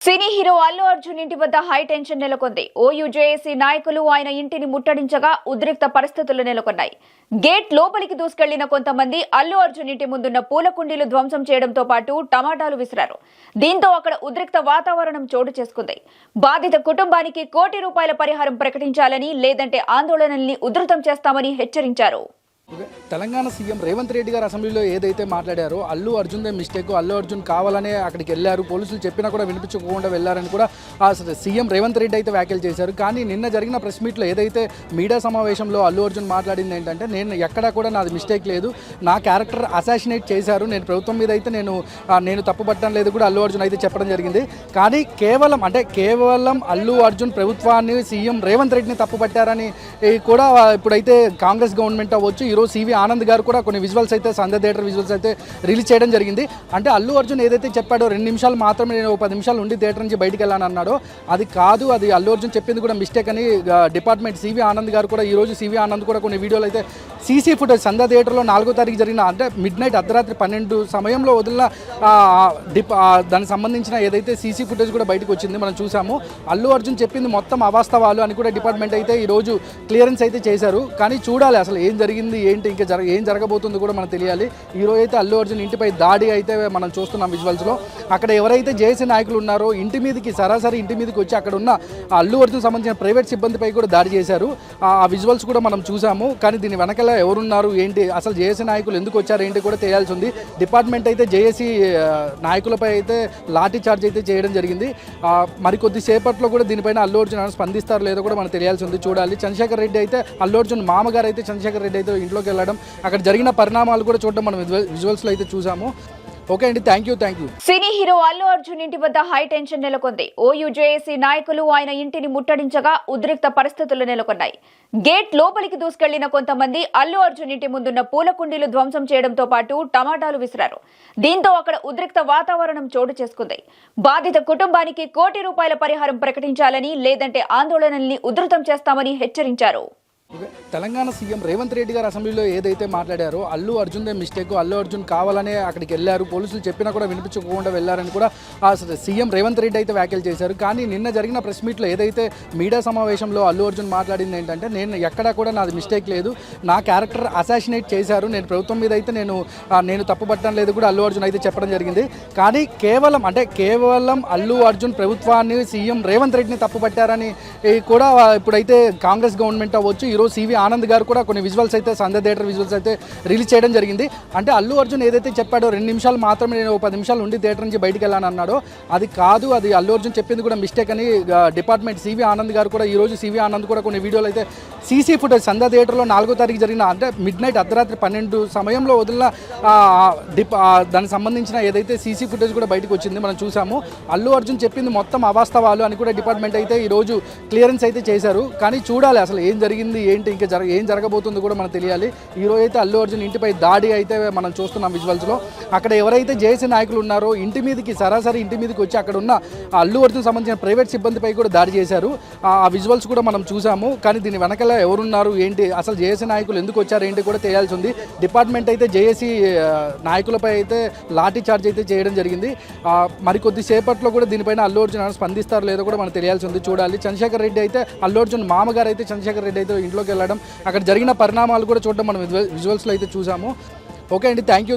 Cine hero Allu Arjun ఇంటి వద్ద high tension నెలకొంది. ఓయూజేఏసీ నాయకులు ఆయన ఇంటిని ముట్టడించగా ఉద్రిక్త పరిస్థితులు నెలకొన్నాయి. గేట్ లోపలికి దూసుకెళ్లిన కొంతమంది అల్లు అర్జున్ ఇంటి ముందున్న పూల కుండీలు ధ్వంసం చేయడంతో పాటు టమాటాలు విసిరారు. దీంతో అక్కడ ఉద్రిక్త వాతావరణం చోటు చేసుకుంది. బాధిత కుటుంబానికి ₹1 కోటి పరిహారం ప్రకటించాలని, లేదంటే ఆందోళనల్ని ఉధృతం చేస్తామని హెచ్చరించారు. తెలంగాణ సీఎం రేవంత్ రెడ్డి గారు అసెంబ్లీలో ఏదైతే మాట్లాడారో అల్లు అర్జున్దే మిస్టేక్, అల్లు అర్జున్ కావాలనే అక్కడికి వెళ్ళారు, పోలీసులు చెప్పినా కూడా వినిపించకుండా వెళ్ళారని కూడా సీఎం రేవంత్ రెడ్డి అయితే వ్యాఖ్యలు చేశారు. కానీ నిన్న జరిగిన ప్రెస్ మీట్లో ఏదైతే మీడియా సమావేశంలో అల్లు అర్జున్ మాట్లాడింది ఏంటంటే, నేను ఎక్కడా కూడా నాది మిస్టేక్ లేదు, నా క్యారెక్టర్ అసాసినేట్ చేశారు, నేను ప్రభుత్వం మీద అయితే నేను తప్పు పట్టడం లేదు కూడా అల్లు అర్జున్ అయితే చెప్పడం జరిగింది. కానీ కేవలం అల్లు అర్జున్ ప్రభుత్వాన్ని, సీఎం రేవంత్ రెడ్డిని తప్పు పట్టారని కూడా ఇప్పుడైతే కాంగ్రెస్ గవర్నమెంట్ అవ్వచ్చు, ఈరోజు సివి ఆనంద్ గారు కూడా కొన్ని విజువల్స్ అయితే సంధ్య థియేటర్ విజువల్స్ అయితే రిలీజ్ చేయడం జరిగింది. అంటే అల్లు అర్జున్ ఏదైతే చెప్పాడో 2 నిమిషాలు మాత్రమే, నేను 10 నిమిషాలు ఉండి థియేటర్ నుంచి బయటికి వెళ్ళాను అన్నాడో అది కాదు, అది అల్లు అర్జున్ చెప్పింది కూడా మిస్టేక్ అని డిపార్ట్మెంట్ సివి ఆనంద్ గారు కూడా ఈరోజు సివి ఆనంద్ కూడా కొన్ని వీడియోలు అయితే సీసీ ఫుటేజ్ సంధ్య థియేటర్లో 4వ తారీఖు జరిగిన అంటే మిడ్ నైట్ అర్ధరాత్రి 12 సమయంలో వదిలిన దానికి సంబంధించిన ఏదైతే సీసీ ఫుటేజ్ కూడా బయటకు వచ్చింది, మనం చూసాము. అల్లు అర్జున్ చెప్పింది మొత్తం అవాస్తవాలు అని కూడా డిపార్ట్మెంట్ అయితే ఈరోజు క్లియరెన్స్ అయితే చేశారు. కానీ చూడాలి అసలు ఏం జరిగింది ఏంటి, ఇంకా ఏం జరగబోతుందో కూడా మనకు తెలియాలి. ఈరోజు అయితే అల్లు అర్జున్ ఇంటిపై దాడి అయితే మనం చూస్తున్నాం విజువల్స్లో. అక్కడ ఎవరైతే జేఏసీ నాయకులు ఉన్నారో ఇంటి మీదకి సరాసరి ఇంటి మీదకి వచ్చి అక్కడ ఉన్న అల్లు అర్జున్ సంబంధించిన ప్రైవేట్ సిబ్బందిపై కూడా దాడి చేశారు. ఆ విజువల్స్ కూడా మనం చూసాము. కానీ దీని వెనకాల ఎవరున్నారు ఏంటి, అసలు జేఏసీ నాయకులు ఎందుకు వచ్చారు ఏంటి కూడా తెలియాల్సి ఉంది. డిపార్ట్మెంట్ అయితే జేఏసీ నాయకులపై అయితే లాఠీ చార్జ్ అయితే చేయడం జరిగింది. మరికొద్ది సేపట్లో కూడా దీనిపైన అల్లు అర్జున్ స్పందిస్తారు లేదో కూడా మనకు తెలియాల్సి ఉంది, చూడాలి. చంద్రశేఖర్ రెడ్డి అయితే అల్లు అర్జున్ మామగారు అయితే చంద్రశేఖర్ రెడ్డి అయితే ఇంట్లోకి వెళ్ళడం, అక్కడ జరిగిన పరిణామాలు కూడా చూడడం మనం విజువల్స్లో అయితే చూసాము. ఓకే అండి, thank you. Cine hero Allu Arjun ఇంటి వద్ద హై టెన్షన్ నెలకొంది. ఓయూజేఏసీ నాయకులు ఆయన ఇంటిని ముట్టడించగా ఉద్రిక్త పరిస్థితులు నెలకొన్నాయి. గేట్ లోపలికి దూసుకెళ్లిన కొంతమంది అల్లు అర్జున్ ఇంటి ముందున్న పూల కుండీలు ధ్వంసం చేయడంతో పాటు టమాటాలు విసిరారు. దీంతో అక్కడ ఉద్రిక్త వాతావరణం చోటు చేసుకుంది. బాధిత కుటుంబానికి ₹1 కోటి పరిహారం ప్రకటించాలని, లేదంటే ఆందోళనల్ని ఉధృతం చేస్తామని హెచ్చరించారు. తెలంగాణ సీఎం రేవంత్ రెడ్డి గారు అసెంబ్లీలో ఏదైతే మాట్లాడారో అల్లు అర్జున్దే మిస్టేక్, అల్లు అర్జున్ కావాలనే అక్కడికి వెళ్ళారు, పోలీసులు చెప్పినా కూడా వినిపించకుండా వెళ్ళారని కూడా సీఎం రేవంత్ రెడ్డి అయితే వ్యాఖ్యలు చేశారు. కానీ నిన్న జరిగిన ప్రెస్ మీట్లో ఏదైతే మీడియా సమావేశంలో అల్లు అర్జున్ మాట్లాడింది ఏంటంటే, నేను ఎక్కడా కూడా నాది మిస్టేక్ లేదు, నా క్యారెక్టర్ అసాసినేట్ చేశారు, నేను ప్రభుత్వం మీద అయితే నేను తప్పు పట్టడం లేదు కూడా అల్లు అర్జున్ అయితే చెప్పడం జరిగింది. కానీ కేవలం అల్లు అర్జున్ ప్రభుత్వాన్ని, సీఎం రేవంత్ రెడ్డిని తప్పు పట్టారని కూడా ఇప్పుడైతే కాంగ్రెస్ గవర్నమెంట్ అవ్వచ్చు, ఈరోజు సివి ఆనంద్ గారు కూడా కొన్ని విజువల్స్ అయితే సంధ్య థియేటర్ విజువల్స్ అయితే రిలీజ్ చేయడం జరిగింది. అంటే అల్లు అర్జున్ ఏదైతే చెప్పాడో 2 నిమిషాలు మాత్రమే, నేను 10 నిమిషాలు ఉండి థియేటర్ నుంచి బయటికి వెళ్ళాను అన్నాడో అది కాదు, అది అల్లు అర్జున్ చెప్పింది కూడా మిస్టేక్ అని డిపార్ట్మెంట్ సివి ఆనంద్ గారు కూడా ఈరోజు సివి ఆనంద్ కూడా కొన్ని వీడియోలు అయితే సీసీ ఫుటేజ్ సంధ్య థియేటర్లో 4వ తారీఖు జరిగిన అంటే మిడ్ నైట్ అర్ధరాత్రి 12 సమయంలో వదిలిన దానికి సంబంధించిన ఏదైతే సీసీ ఫుటేజ్ కూడా బయటకు వచ్చింది, మనం చూసాము. అల్లు అర్జున్ చెప్పింది మొత్తం అవాస్తవాలు అని కూడా డిపార్ట్మెంట్ అయితే ఈరోజు క్లియరెన్స్ అయితే చేశారు. కానీ చూడాలి అసలు ఏం జరిగింది ఏంటి, ఇంకా ఏం జరగబోతుందో కూడా మనకు తెలియాలి. ఈరోజు అయితే అల్లు అర్జున్ ఇంటిపై దాడి అయితే మనం చూస్తున్నాం విజువల్స్లో. అక్కడ ఎవరైతే జేఏసీ నాయకులు ఉన్నారో ఇంటి మీదకి సరాసరి ఇంటి మీదకి వచ్చి అక్కడ ఉన్న అల్లు అర్జున్ సంబంధించిన ప్రైవేట్ సిబ్బందిపై కూడా దాడి చేశారు. ఆ విజువల్స్ కూడా మనం చూసాము. కానీ దీని వెనకాల ఎవరున్నారు ఏంటి, అసలు జేఏసీ నాయకులు ఎందుకు వచ్చారు ఏంటి కూడా తెలియాల్సి ఉంది. డిపార్ట్మెంట్ అయితే జేఏసీ నాయకులపై అయితే లాఠీ చార్జ్ అయితే చేయడం జరిగింది. మరికొద్ది సేపట్లో కూడా దీనిపైన అల్లు అర్జున్ స్పందిస్తారు లేదో కూడా మనకు తెలియాల్సి ఉంది, చూడాలి. చంద్రశేఖర్ రెడ్డి అయితే అల్లు అర్జున్ మామగారు అయితే చంద్రశేఖర్ రెడ్డి అయితే ఇంట్లోకి వెళ్ళడం, అక్కడ జరిగిన పరిణామాలు కూడా చూడడం మనం విజువల్స్లో అయితే చూసాము. ఓకే అండి, థ్యాంక్ యూ.